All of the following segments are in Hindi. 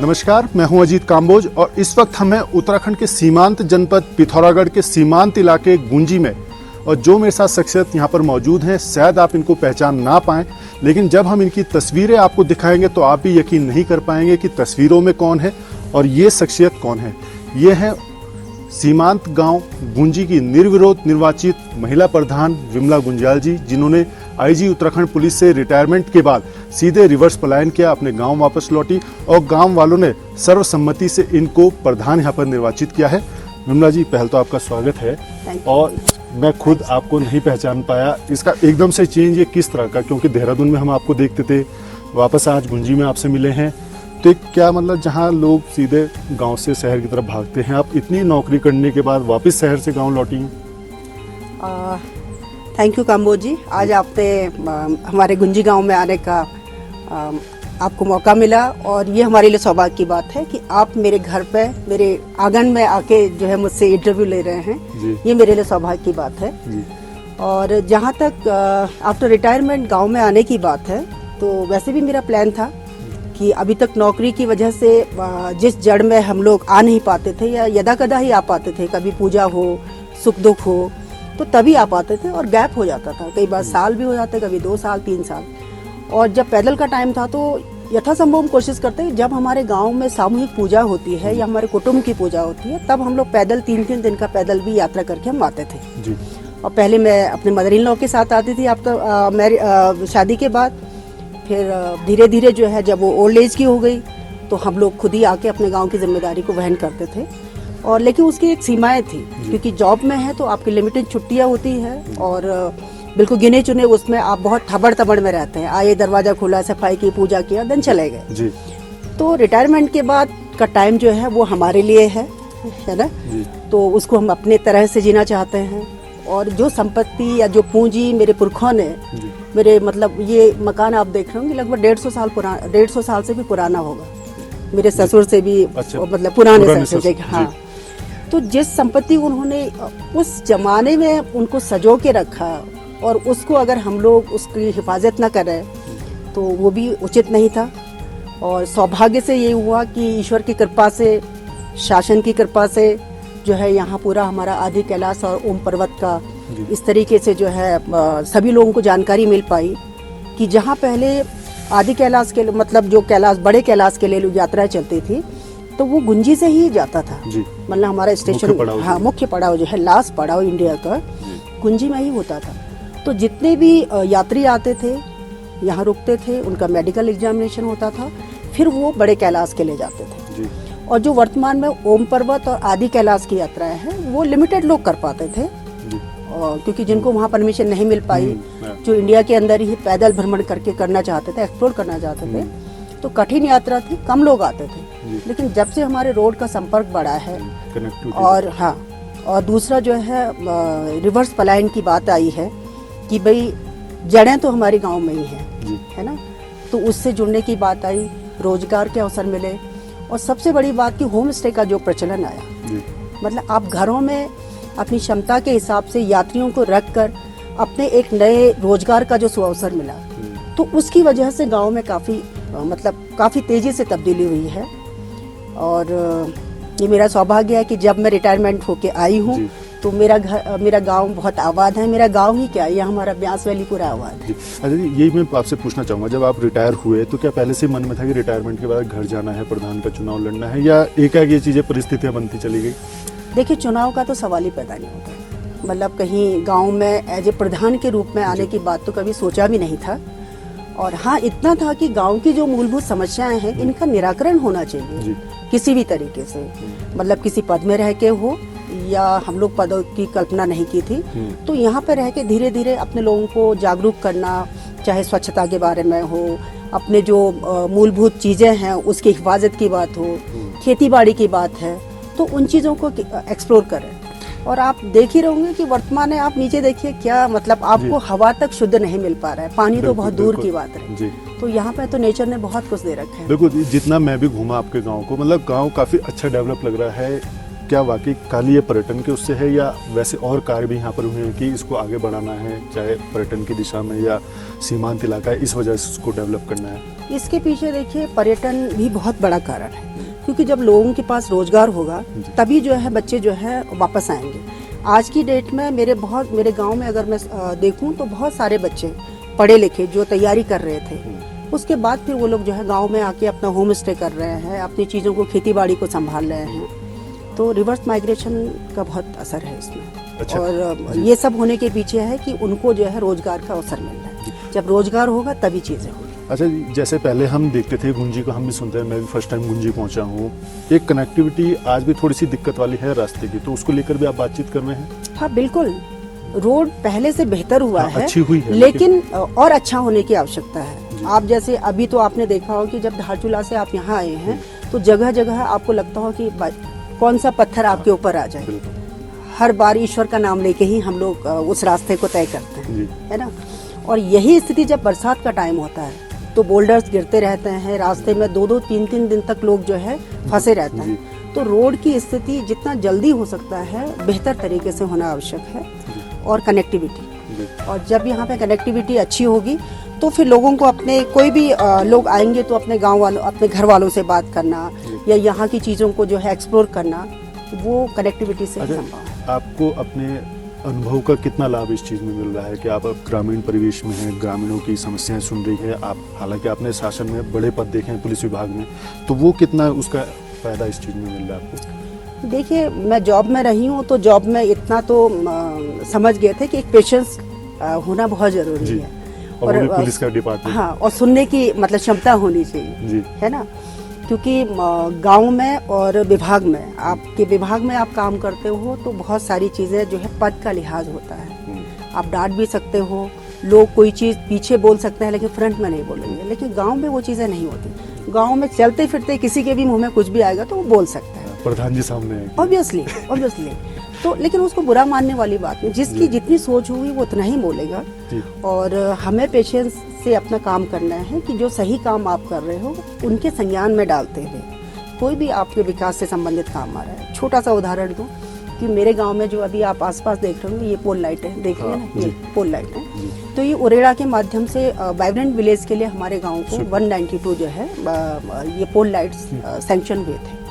नमस्कार, मैं हूं अजीत काम्बोज और इस वक्त हम हैं उत्तराखंड के सीमांत जनपद पिथौरागढ़ के सीमांत इलाके गुंजी में। और जो मेरे साथ शख्सियत यहाँ पर मौजूद हैं, शायद आप इनको पहचान ना पाएं, लेकिन जब हम इनकी तस्वीरें आपको दिखाएंगे तो आप भी यकीन नहीं कर पाएंगे कि तस्वीरों में कौन है और ये शख्सियत कौन है। ये है सीमांत गांव गुंजी की निर्विरोध निर्वाचित महिला प्रधान विमला गुंजाल जी, जिन्होंने आईजी उत्तराखंड पुलिस से रिटायरमेंट के बाद सीधे रिवर्स पलायन किया, अपने गांव वापस लौटी और गांव वालों ने सर्वसम्मति से इनको प्रधान यहां पर निर्वाचित किया है। विमला जी, पहले तो आपका स्वागत है। और मैं खुद आपको नहीं पहचान पाया, इसका एकदम से चेंज ये किस तरह का, क्योंकि देहरादून में हम आपको देखते थे, वापस आज गुंजी में आपसे मिले हैं, तो क्या मतलब जहाँ लोग सीधे गांव से शहर की तरफ भागते हैं, आप इतनी नौकरी करने के बाद वापस शहर से गांव लौटी हैं? थैंक यू काम्बोज जी। आज आपने हमारे गुंजी गांव में आने का आपको मौका मिला और ये हमारे लिए सौभाग्य की बात है कि आप मेरे घर पे, मेरे आंगन में आके जो है मुझसे इंटरव्यू ले रहे हैं। ये मेरे लिए सौभाग्य की बात है जी। और जहाँ तक आफ्टर रिटायरमेंट गांव में आने की बात है, तो वैसे भी मेरा प्लान था कि अभी तक नौकरी की वजह से जिस जड़ में हम लोग आ नहीं पाते थे या यदा कदा ही आ पाते थे, कभी पूजा हो, सुख दुख हो, तो तभी आ पाते थे और गैप हो जाता था, कई बार साल भी हो जाते, कभी 2 साल 3 साल। और जब पैदल का टाइम था तो यथासंभव हम कोशिश करते हैं, जब हमारे गांव में सामूहिक पूजा होती है या हमारे कुटुंब की पूजा होती है, तब हम लोग पैदल 3-3 दिन का पैदल भी यात्रा करके हम आते थे जी। और पहले मैं अपने मदर इन लॉ के साथ आती थी मेरी शादी के बाद, फिर धीरे धीरे जो है जब वो ओल्ड एज की हो गई तो हम लोग खुद ही आके अपने गांव की जिम्मेदारी को वहन करते थे। और लेकिन उसकी एक सीमाएं थी, क्योंकि जॉब में है तो आपकी लिमिटेड छुट्टियां होती है और बिल्कुल गिने चुने उसमें आप बहुत थबड़ तबड़ में रहते हैं। आए, दरवाजा खुला, सफाई की, पूजा किया, दिन चले गए जी। तो रिटायरमेंट के बाद का टाइम जो है वो हमारे लिए है ना, तो उसको हम अपने तरह से जीना चाहते हैं। और जो संपत्ति या जो पूंजी मेरे पुरखों ने, मेरे मतलब ये मकान आप देख रहे होंगे लगभग 150 साल से भी पुराना होगा, मेरे ससुर से भी मतलब पुराने से। हाँ, तो जिस संपत्ति उन्होंने उस जमाने में उनको सजो के रखा और उसको अगर हम लोग उसकी हिफाजत न करें तो वो भी उचित नहीं था। और सौभाग्य से ये हुआ कि ईश्वर की कृपा से, शासन की कृपा से जो है यहाँ पूरा हमारा आदि कैलाश और ओम पर्वत का इस तरीके से जो है सभी लोगों को जानकारी मिल पाई कि जहाँ पहले आदि कैलाश के मतलब जो कैलाश, बड़े कैलाश के लिए लोग यात्राएं चलती थी, तो वो गुंजी से ही जाता था। मतलब हमारा स्टेशन, हाँ, मुख्य पड़ाव जो है, लास्ट पड़ाव इंडिया का गुंजी में ही होता था। तो जितने भी यात्री आते थे यहाँ रुकते थे, उनका मेडिकल एग्जामिनेशन होता था, फिर वो बड़े कैलाश के ले जाते थे। और जो वर्तमान में ओम पर्वत और आदि कैलाश की यात्राएं हैं वो लिमिटेड लोग कर पाते थे, और क्योंकि जिनको वहाँ परमिशन नहीं मिल पाई, जो इंडिया के अंदर ही पैदल भ्रमण करके करना चाहते थे, एक्सप्लोर करना चाहते थे, तो कठिन यात्रा थी, कम लोग आते थे। लेकिन जब से हमारे रोड का संपर्क बढ़ा है और हाँ, और दूसरा जो है रिवर्स पलायन की बात आई है कि भाई जड़ें तो हमारे गांव में ही है ना, तो उससे जुड़ने की बात आई, रोजगार के अवसर मिले। और सबसे बड़ी बात कि होम स्टे का जो प्रचलन आया, मतलब आप घरों में अपनी क्षमता के हिसाब से यात्रियों को रखकर अपने एक नए रोजगार का जो सुअवसर मिला, तो उसकी वजह से गांव में काफ़ी तेज़ी से तब्दीली हुई है। और ये मेरा सौभाग्य है कि जब मैं रिटायरमेंट होके आई हूँ तो मेरा गांव बहुत आबाद है। मेरा गांव ही क्या, यह हमारा ब्यास वैली पूरा आबाद है। अच्छा जी, यही मैं आपसे पूछना चाहूँगा, जब आप रिटायर हुए तो क्या पहले से मन में था कि रिटायरमेंट के बाद घर जाना है, प्रधान का चुनाव लड़ना है, या एकाएक ये चीज़ें परिस्थितियाँ बनती चली गई? देखिए, चुनाव का तो सवाल ही पैदा नहीं होता, मतलब कहीं गाँव में एज ए प्रधान के रूप में आने की बात तो कभी सोचा भी नहीं था। और हाँ, इतना था कि गांव की जो मूलभूत समस्याएं हैं, इनका निराकरण होना चाहिए किसी भी तरीके से, मतलब किसी पद में रह के हो या हम लोग पदों की कल्पना नहीं की थी, तो यहाँ पे रह के धीरे धीरे अपने लोगों को जागरूक करना, चाहे स्वच्छता के बारे में हो, अपने जो मूलभूत चीज़ें हैं उसकी हिफाजत की बात हो, खेती बाड़ी की बात है, तो उन चीज़ों को एक्सप्लोर करें। और आप देख ही रहोगे कि वर्तमान में आप नीचे देखिए क्या, मतलब आपको हवा तक शुद्ध नहीं मिल पा रहा है, पानी तो बहुत दूर की बात है। तो यहाँ पे तो नेचर ने बहुत कुछ दे रखा है। बिल्कुल, जितना मैं भी घूमा आपके गांव को, मतलब गांव काफी अच्छा डेवलप लग रहा है। क्या वाकई खाली ये पर्यटन के उससे है या वैसे और कार्य भी यहाँ पर हुए हैं कि इसको आगे बढ़ाना है, चाहे पर्यटन की दिशा में या सीमांत इलाका है, इस वजह से उसको डेवलप करना है? इसके पीछे देखिए पर्यटन भी बहुत बड़ा कारण है, क्योंकि जब लोगों के पास रोजगार होगा तभी जो है बच्चे जो है वापस आएंगे। आज की डेट में मेरे गांव में अगर मैं देखूं तो बहुत सारे बच्चे पढ़े लिखे जो तैयारी कर रहे थे, उसके बाद फिर वो लोग जो है गांव में आके अपना होम स्टे कर रहे हैं, अपनी चीज़ों को खेती बाड़ी को संभाल रहे हैं। तो रिवर्स माइग्रेशन का बहुत असर है इसमें। अच्छा। और ये सब होने के पीछे है कि उनको जो है रोजगार का अवसर मिल रहा है। जब रोजगार होगा तभी चीज़ें होंगी। अच्छा, जैसे पहले हम देखते थे गुंजी को, हम भी सुनते हैं, मैं भी फर्स्ट टाइम गुंजी पहुंचा हूँ, एक कनेक्टिविटी आज भी थोड़ी सी दिक्कत वाली है रास्ते की, तो उसको लेकर भी आप बातचीत कर रहे हैं? हाँ बिल्कुल, रोड पहले से बेहतर हुआ हाँ, है, अच्छी हुई है, लेकिन और अच्छा होने की आवश्यकता है। आप जैसे अभी तो आपने देखा हो कि जब धारचूला से आप यहाँ आए हैं तो जगह जगह आपको लगता हो कि कौन सा पत्थर आपके ऊपर आ जाए। हर बार ईश्वर का नाम लेके ही हम लोग उस रास्ते को तय करते हैं, है ना। और यही स्थिति जब बरसात का टाइम होता है तो बोल्डर्स गिरते रहते हैं रास्ते में, 2-2, 3-3 दिन तक लोग जो है फंसे रहते हैं। तो रोड की स्थिति जितना जल्दी हो सकता है बेहतर तरीके से होना आवश्यक है। और कनेक्टिविटी, और जब यहाँ पे कनेक्टिविटी अच्छी होगी तो फिर लोगों को अपने कोई भी लोग आएंगे तो अपने गांव वालों, अपने घर वालों से बात करना या यहाँ की चीज़ों को जो है एक्सप्लोर करना, वो कनेक्टिविटी से संभव है। आपको अपने अनुभव का कितना लाभ इस चीज़ में मिल रहा है कि आप अब ग्रामीण परिवेश में हैं, ग्रामीणों की समस्याएं सुन रही है आप, हालांकि आपने शासन में बड़े पद देखे हैं पुलिस विभाग में, तो वो कितना उसका फायदा इस चीज़ में मिल रहा है आपको? देखिए, मैं जॉब में रही हूँ तो जॉब में इतना तो समझ गए थे कि एक पेशेंस होना बहुत जरूरी है, और पुलिस का डिपार्टमेंट, हाँ, और सुनने की मतलब क्षमता होनी चाहिए जी, है ना। क्योंकि गांव में और विभाग में, आपके विभाग में आप काम करते हो तो बहुत सारी चीज़ें जो है पद का लिहाज होता है। आप डांट भी सकते हो, लोग कोई चीज़ पीछे बोल सकते हैं लेकिन फ्रंट में नहीं बोलेंगे, लेकिन गांव में वो चीज़ें नहीं होती। गांव में चलते फिरते किसी के भी मुंह में कुछ भी आएगा तो वो बोल सकता है, प्रधान जी सामने, ऑब्वियसली। तो लेकिन उसको बुरा मानने वाली बात नहीं, जिसकी जितनी सोच हुई वो उतना ही बोलेगा। और हमें पेशेंस से अपना काम करना है कि जो सही काम आप कर रहे हो उनके संज्ञान में डालते हुए कोई भी आपके विकास से संबंधित काम आ रहा है। छोटा सा उदाहरण दूं कि मेरे गांव में जो अभी आप आसपास देख रहे हो ये पोल लाइट है, देख रहे हैं ना, ये पोल लाइट है। तो ये उरेड़ा के माध्यम से वाइब्रेंट विलेज के लिए हमारे गाँव को 192 जो है ये पोल लाइट्स सैंक्शन हुए थे।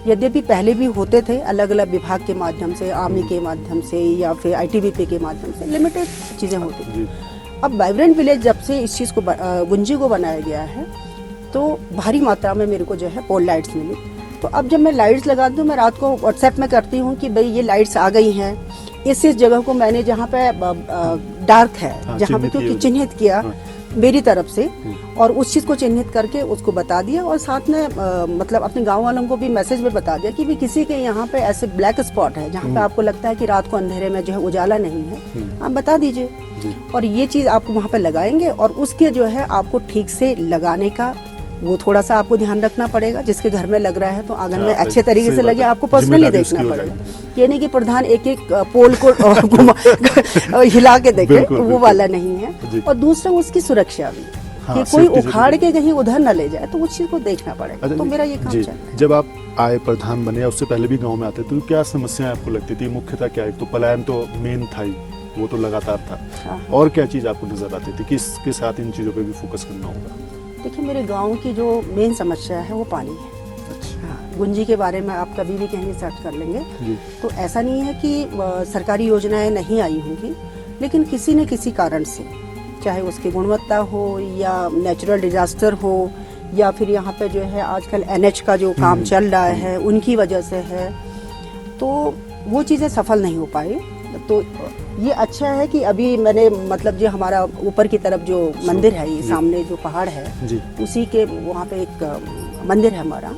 यद्यपि पहले भी होते थे अलग अलग विभाग के माध्यम से, आर्मी के माध्यम से या फिर ITBP के माध्यम से, लिमिटेड चीज़ें होती थी। अब वाइब्रेंट विलेज जब से इस चीज़ को गुंजी को बनाया गया है तो भारी मात्रा में मेरे को जो है पोल लाइट्स मिली। तो अब जब मैं लाइट्स लगाती हूँ, मैं रात को व्हाट्सएप में करती हूँ कि भाई ये लाइट्स आ गई हैं, इस जगह को मैंने जहाँ पे डार्क है, जहाँ पे क्योंकि चिन्हित किया मेरी तरफ से, और उस चीज़ को चिन्हित करके उसको बता दिया। और साथ में मतलब अपने गांव वालों को भी मैसेज में बता दिया कि भी किसी के यहाँ पे ऐसे ब्लैक स्पॉट है जहाँ पे आपको लगता है कि रात को अंधेरे में जो है उजाला नहीं है, आप बता दीजिए। और ये चीज़ आपको वहाँ पे लगाएंगे, और उसके जो है आपको ठीक से लगाने का वो थोड़ा सा आपको ध्यान रखना पड़ेगा। जिसके घर में लग रहा है तो आंगन में अच्छे तरीके से लगे, आपको पर्सनली देखना पड़ेगा। ये नहीं कि प्रधान एक एक पोल को हिला के देखे, वो वाला नहीं है। और दूसरा उसकी सुरक्षा भी, कि कोई उखाड़ के कहीं उधर न ले जाए, तो उस चीज को देखना पड़ेगा। तो मेरा ये काम चल रहा है। जब आप आए प्रधान बने, उससे पहले भी गाँव में आते तो क्या समस्याएं आपको लगती थी? मुख्यतः क्या, एक तो पलायन तो मेन था ही, वो तो लगातार था, और क्या चीज आपको नजर आती थी किसके साथ इन चीजों पे भी फोकस करना होगा? देखिए, मेरे गांव की जो मेन समस्या है वो पानी है। अच्छा। हाँ, गुंजी के बारे में आप कभी भी कहीं सर्च कर लेंगे तो ऐसा नहीं है कि सरकारी योजनाएं नहीं आई होंगी, लेकिन किसी न किसी कारण से, चाहे उसकी गुणवत्ता हो या नेचुरल डिजास्टर हो या फिर यहाँ पे जो है आजकल NH का जो काम चल रहा है उनकी वजह से है, तो वो चीज़ें सफल नहीं हो पाई। तो ये अच्छा है कि अभी मैंने मतलब जो हमारा ऊपर की तरफ जो मंदिर है, ये सामने जो पहाड़ है उसी के वहाँ पे एक मंदिर है हमारा,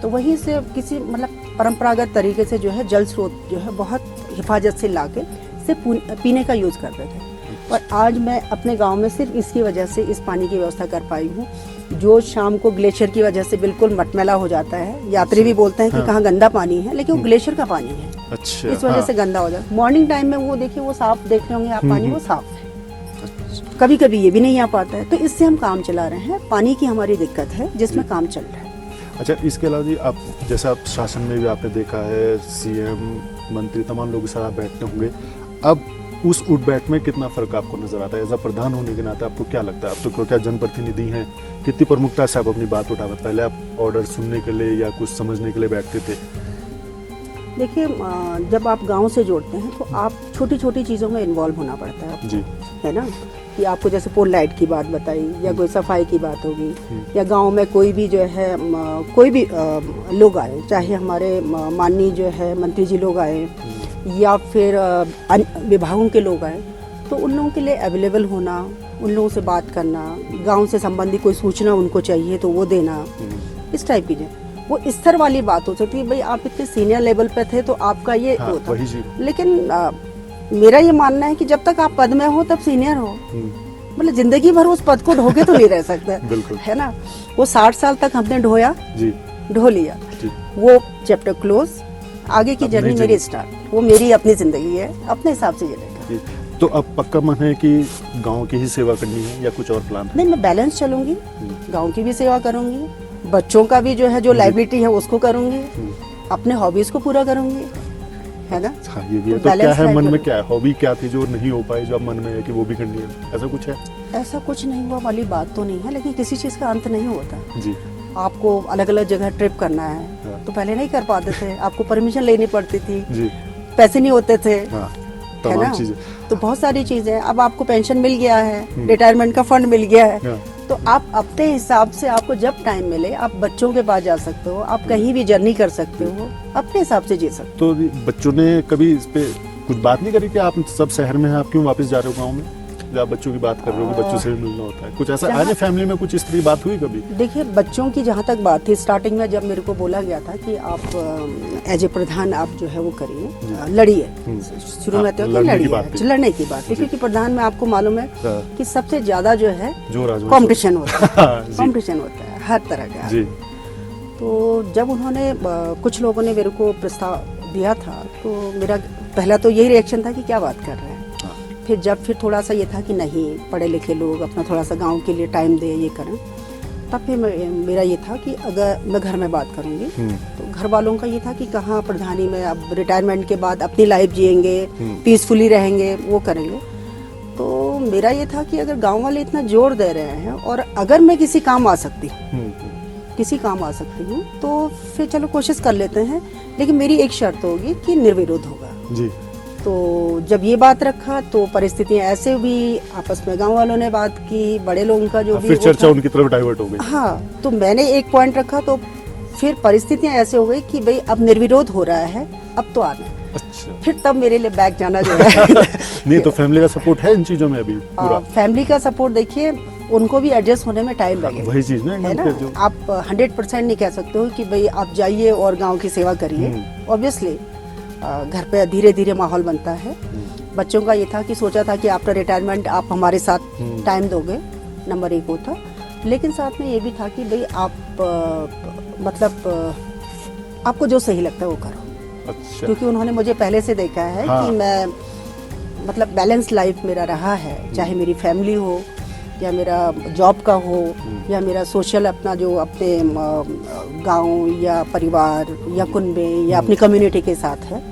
तो वहीं से किसी मतलब परंपरागत तरीके से जो है जल स्रोत जो है बहुत हिफाजत से लाके से पीने का यूज़ करते थे। और आज मैं अपने गांव में सिर्फ इसकी वजह से इस पानी की व्यवस्था कर पाई हूँ, जो शाम को ग्लेशियर की वजह से बिल्कुल मटमैला हो जाता है। यात्री भी बोलते हैं कि कहाँ गंदा पानी है, लेकिन वो ग्लेशियर का पानी है। अच्छा, इस वजह से गंदा हो जाता है। मॉर्निंग टाइम में वो देखिए, वो साफ देख रहे होंगे आप, पानी वो साफ है। कभी कभी ये भी नहीं आ पाता है, तो इससे हम काम चला रहे हैं। पानी की हमारी दिक्कत है जिसमें काम चल रहा है। अच्छा, इसके अलावा जी आप जैसे आप शासन में भी आपने देखा है, सीएम मंत्री तमाम लोगों के साथ आप बैठते होंगे, अब उस उठ बैठ में कितना फर्क आपको नजर आता है? एज अ प्रधान होने के नाते आपको क्या लगता है? आप तो क्या जनप्रतिनिधि हैं, कितनी प्रमुखता से आप अपनी बात उठाते? पहले आप ऑर्डर सुनने के लिए या कुछ समझने के लिए बैठते थे? देखिए, जब आप गांव से जोड़ते हैं तो आप छोटी छोटी चीज़ों में इन्वॉल्व होना पड़ता है आपको, जी, है ना। कि आपको जैसे पोल लाइट की बात बताई या कोई सफाई की बात होगी, या गांव में कोई भी जो है कोई भी लोग आए, चाहे हमारे माननीय जो है मंत्री जी लोग आए या फिर अन्य विभागों के लोग आए, तो उन लोगों के लिए अवेलेबल होना, उन लोगों से बात करना, गांव से संबंधित कोई सूचना उनको चाहिए तो वो देना, इस टाइप की जो वो स्तर वाली बात हो सकती है। भाई आप इतने सीनियर लेवल पे थे तो आपका ये होता, वही जी। लेकिन मेरा ये मानना है कि जब तक आप पद में हो तब सीनियर हो, मतलब जिंदगी भर उस पद को ढोके तो नहीं रह सकते बिल्कुल, है ना। वो 60 साल तक हमने ढोया जी, ढो लिया जी। वो चैप्टर क्लोज, आगे की जर्नी मेरी स्टार्ट, वो मेरी अपनी जिंदगी है, अपने हिसाब से चलेगा। तो अब पक्का मन है कि गांव की ही सेवा करनी है या कुछ और प्लान? नहीं, मैं बैलेंस चलूंगी, गांव की भी सेवा करूंगी, बच्चों का भी जो है जो लाइबिलिटी है उसको करूंगी, अपने हॉबीज को पूरा करूंगी, है ना। हाँ, ये भी है। तो क्या है मन में, क्या है हॉबी, क्या थी जो नहीं हो पाई, जो अब मन में है कि वो भी करनी है, ऐसा कुछ है? ऐसा कुछ नहीं हुआ वाली बात तो नहीं है, लेकिन किसी चीज का अंत नहीं होता जी। आपको अलग अलग जगह ट्रिप करना है, हाँ। तो पहले नहीं कर पाते थे, आपको परमिशन लेनी पड़ती थी जी, पैसे नहीं होते थे, हाँ, है तमाम ना। चीजें। तो बहुत सारी चीजें, अब आपको पेंशन मिल गया है, रिटायरमेंट का फंड मिल गया है, हाँ। तो आप अपने हिसाब से आपको जब टाइम मिले आप बच्चों के पास जा सकते हो, आप कहीं भी जर्नी कर सकते हो, अपने हिसाब से जी सकते तो बच्चों ने कभी इस पे कुछ बात नहीं करी कि आप सब शहर में हैं, आप क्यों वापस जा रहे हो गाँव में? जब आप बच्चों की बात कर रहे हो कि बच्चों से भी मिलना होता है, कुछ ऐसा आने फैमिली में कुछ इस तरह बात हुई कभी? हो। देखिए, बच्चों की जहाँ तक बात थी, स्टार्टिंग में जब मेरे को बोला गया था कि आप एज ए प्रधान आप जो है वो करिए, लड़िए, शुरू में तो लड़ने की बात थी। लड़ने की बात थी, क्योंकि प्रधान में आपको मालूम है कि सबसे ज्यादा जो है कंपटीशन होता है, कंपटीशन होता है हर तरह का जी। तो जब उन्होंने कुछ लोगों ने मेरे को प्रस्ताव दिया था, तो मेरा पहला तो यही रिएक्शन था कि क्या बात कर रहे हैं। फिर थोड़ा सा ये था कि नहीं, पढ़े लिखे लोग अपना थोड़ा सा गांव के लिए टाइम दे, ये करें। तब फिर मेरा ये था कि अगर मैं घर में बात करूंगी तो घर वालों का ये था कि कहाँ प्रधानी में, अब रिटायरमेंट के बाद अपनी लाइफ जिएंगे, पीसफुली रहेंगे, वो करेंगे। तो मेरा ये था कि अगर गांव वाले इतना जोर दे रहे हैं और अगर मैं किसी काम आ सकती हूँ तो फिर चलो कोशिश कर लेते हैं, लेकिन मेरी एक शर्त होगी कि निर्विरोध होगा जी। तो जब ये बात रखा तो परिस्थितियां ऐसे भी, आपस में गांव वालों ने बात की, बड़े लोगों का जो भी फिर चर्चा उनकी तरफ डाइवर्ट हो गई। हाँ, तो मैंने एक पॉइंट रखा, तो फिर परिस्थितियां ऐसे हो गई कि भाई अब निर्विरोध हो रहा है, अब तो आना है। अच्छा। फिर तब मेरे लिए बैक जाना जो है नहीं, तो फैमिली का सपोर्ट है इन चीजों में अभी पूरा? फैमिली का सपोर्ट देखिए, उनको भी एडजस्ट होने में टाइम लगेगा, वही चीज ना, है ना। आप 100% नहीं कह सकते हो कि भाई आप जाइए और गाँव की सेवा करिए। ऑब्वियसली घर पे धीरे धीरे माहौल बनता है। बच्चों का ये था कि सोचा था कि आफ्टर रिटायरमेंट आप हमारे साथ टाइम दोगे, नंबर 1 होता, लेकिन साथ में ये भी था कि भाई आप मतलब आपको जो सही लगता है वो करो। अच्छा। क्योंकि उन्होंने मुझे पहले से देखा है कि मैं मतलब बैलेंस लाइफ मेरा रहा है, चाहे मेरी फैमिली हो या मेरा जॉब का हो या मेरा सोशल अपना जो अपने गांव या परिवार या कुनबे या अपनी कम्युनिटी के साथ है,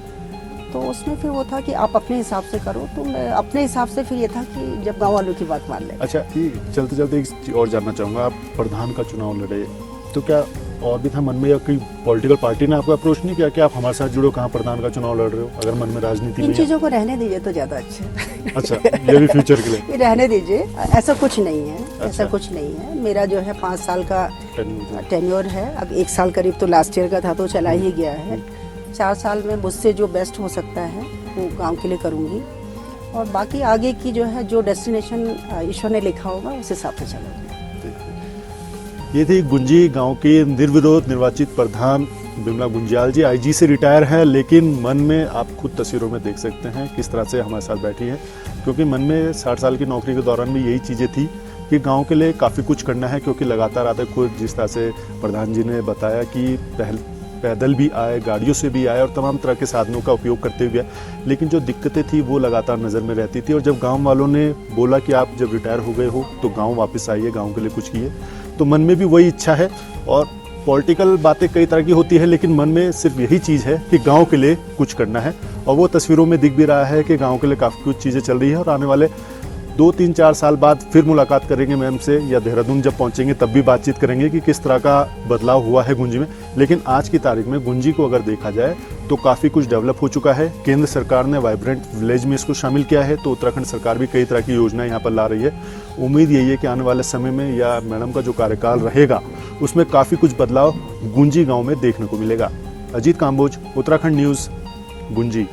तो उसमें फिर वो था कि आप अपने हिसाब से करो। तो मैं अपने हिसाब से फिर ये था कि जब गांव वालों की बात मान लें। अच्छा, चलते चलते एक चीज और जानना चाहूँगा, आप प्रधान का चुनाव लड़े तो क्या और भी था मन में, या कोई पॉलिटिकल पार्टी ने आपको अप्रोच नहीं किया कि आप हमारे साथ जुड़ो, कहाँ प्रधान का चुनाव लड़ रहे हो? अगर मन में राजनीति इन चीज़ों को रहने दीजिए तो ज़्यादा अच्छा अच्छा, ये भी फ्यूचर के लिए रहने दीजिए, ऐसा कुछ नहीं है। ऐसा कुछ नहीं है। मेरा जो है 5 साल का टेन्योर है, अब 1 साल करीब तो लास्ट ईयर का था, तो चला ही गया है। 4 साल में मुझसे जो बेस्ट हो सकता है वो गाँव के लिए करूँगी, और बाकी आगे की जो है जो डेस्टिनेशन ईश्वर ने लिखा होगा उस हिसाब से चलेंगे। ये थी गुंजी गांव के निर्विरोध निर्वाचित प्रधान बिमला गुंजियाल जी। आईजी से रिटायर है, लेकिन मन में आप खुद तस्वीरों में देख सकते हैं किस तरह से हमारे साथ बैठी हैं, क्योंकि मन में 60 साल की नौकरी के दौरान भी यही चीज़ें थी कि गांव के लिए काफ़ी कुछ करना है, क्योंकि लगातार आते खुद जिस तरह से प्रधान जी ने बताया कि पैदल भी आए, गाड़ियों से भी आए और तमाम तरह के साधनों का उपयोग करते हुए, लेकिन जो दिक्कतें थी वो लगातार नज़र में रहती थी। और जब गांव वालों ने बोला कि आप जब रिटायर हो गए हो तो गांव वापस आइए, गांव के लिए कुछ किए, तो मन में भी वही इच्छा है। और पॉलिटिकल बातें कई तरह की होती है, लेकिन मन में सिर्फ यही चीज़ है कि गांव के लिए कुछ करना है। और वो तस्वीरों में दिख भी रहा है कि गांव के लिए काफ़ी कुछ चीज़ें चल रही है। और आने वाले 2-3-4 साल बाद फिर मुलाकात करेंगे मैम से, या देहरादून जब पहुंचेंगे तब भी बातचीत करेंगे कि किस तरह का बदलाव हुआ है गुंजी में। लेकिन आज की तारीख में गुंजी को अगर देखा जाए तो काफ़ी कुछ डेवलप हो चुका है। केंद्र सरकार ने वाइब्रेंट विलेज में इसको शामिल किया है, तो उत्तराखंड सरकार भी कई तरह की योजनाएं यहाँ पर ला रही है। उम्मीद यही है कि आने वाले समय में या मैडम का जो कार्यकाल रहेगा उसमें काफ़ी कुछ बदलाव गुंजी गाँव में देखने को मिलेगा। अजीत काम्बोज, उत्तराखंड न्यूज़, गुंजी।